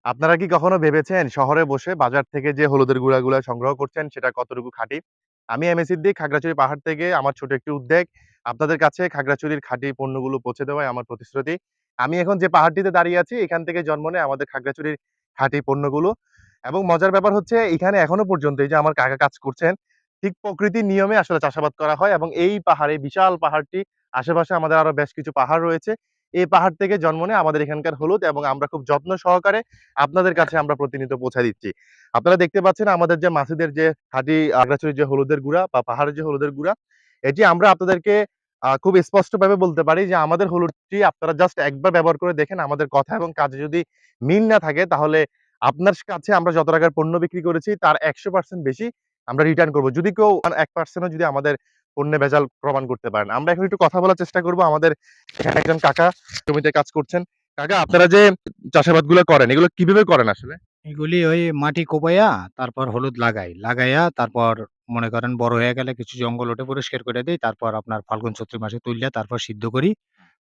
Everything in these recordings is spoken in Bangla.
আপনারা কি কখনো ভেবেছেন শহরে বসে বাজার থেকে যে হলুদের গুঁড়াগুলা সংগ্রহ করছেন সেটা কতটুকু খাঁটি? আমি এমএ সিদ্দিক খাগড়াছড়ি পাহাড় থেকে আমার ছোট একটি উদ্বেগ আপনাদের কাছে খাগড়াছড়ির খাঁটি পণ্যগুলো পৌঁছে দেওয়াই আমার প্রতিশ্রুতি। আমি এখন যে পাহাড়টিতে দাঁড়িয়ে আছি এখান থেকে জন্ম নেয় আমাদের খাগড়াছড়ির খাঁটি পণ্যগুলো এবং মজার ব্যাপার হচ্ছে এখানে এখনো পর্যন্ত এই যে আমার কাকা কাজ করছেন, ঠিক প্রকৃতির নিয়মে আসলে চাষাবাদ করা হয় এবং এই পাহাড়ে বিশাল পাহাড়টি আশেপাশে আমাদের আরো বেশ কিছু পাহাড় রয়েছে। এই পাহাড় থেকে জন্ম নেয় আমাদের এখানকার হলুদ এবং আমরা খুব যত্ন সহকারে আপনাদের কাছে আমরা প্রতিনিয়ত পৌঁছায় দিচ্ছি। আপনারা দেখতে পাচ্ছেন আমাদের যে মাসিদের যে খাঁটি খাগড়াছড়ির যে হলুদের গুঁড়া বা পাহাড়ের যে হলুদের গুঁড়া, এটি আমরা আপনাদেরকে খুব স্পষ্টভাবে বলতে পারি যে আমাদের হলুদটি আপনারা জাস্ট একবার ব্যবহার করে দেখেন আমাদের কথা এবং কাজে যদি মিল না থাকে তাহলে আপনার কাছে আমরা যত টাকার পণ্য বিক্রি করেছি তার ১০০% বেশি আমরা রিটার্ন করব। যদি কেউ ১% ও যদি আমাদের পণ্যে ভেজাল প্রমাণ করতে পারেন। আমরা এখন একটু কথা বলার চেষ্টা করব। আমাদের এখানে একজন কাকা জমিতে কাজ করছেন। কাকা আপনারা যে চাষাবাদগুলো করেন, এগুলো কিভাবে করেন আসলে? এগুলি ওই মাটি কোপাইয়া তারপর হলুদ লাগাই। লাগাইয়া তারপর মনে করেন বড় হয়ে গেলে কিছু জঙ্গল ওঠে পরিষ্কার করে দেই। তারপর আপনার ফাল্গুন, চৈত্র মাসে তুইলা তারপর সিদ্ধ করি।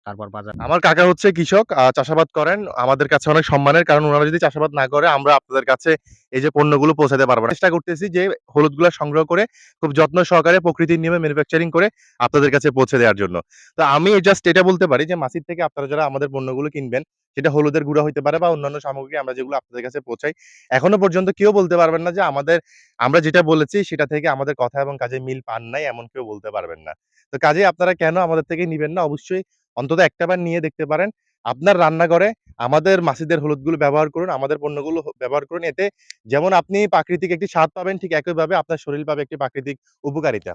তারপর বাজার আমার কাকা হচ্ছে কৃষক, চাষাবাদ করেন। আমাদের কাছে অনেক সম্মানের। কারণ উনারা যদি চাষাবাদ না করে আমরা আপনাদের কাছে এই যে পণ্যগুলো পৌঁছাতে পারব না। চেষ্টা করতেছি যে হলুদগুলা সংগ্রহ করে খুব যত্ন সহকারে প্রকৃতির নিয়মে ম্যানুফ্যাকচারিং করে আপনাদের কাছে পৌঁছে দেওয়ার জন্য। তো আমি জাস্ট এটা বলতে পারি যে মাসির থেকে আপনারা যারা আমাদের পণ্যগুলো কিনবেন, সেটা হলুদের গুঁড়া হইতে পারে বা অন্যান্য সামগ্রী আমরা যেগুলো আপনাদের কাছে পৌঁছাই। এখনো পর্যন্ত কেউ বলতে পারবেন না যে আমরা যেটা বলেছি সেটা থেকে আমাদের কথা এবং কাজে মিল পান নাই এমন কেউ বলতে পারবেন না। তো কাজেই আপনারা কেন আমাদের থেকে নিবেন না? অবশ্যই অন্তত একটা বার নিয়ে দেখতে পারেন। আপনার রান্নাঘরে আমাদের মাসিদের হলুদগুলো ব্যবহার করুন, আমাদের পণ্যগুলো ব্যবহার করুন। এতে যেমন আপনি প্রাকৃতিক একটি স্বাদ পাবেন ঠিক একইভাবে আপনার শরীর পাবে একটি প্রাকৃতিক উপকারিতা।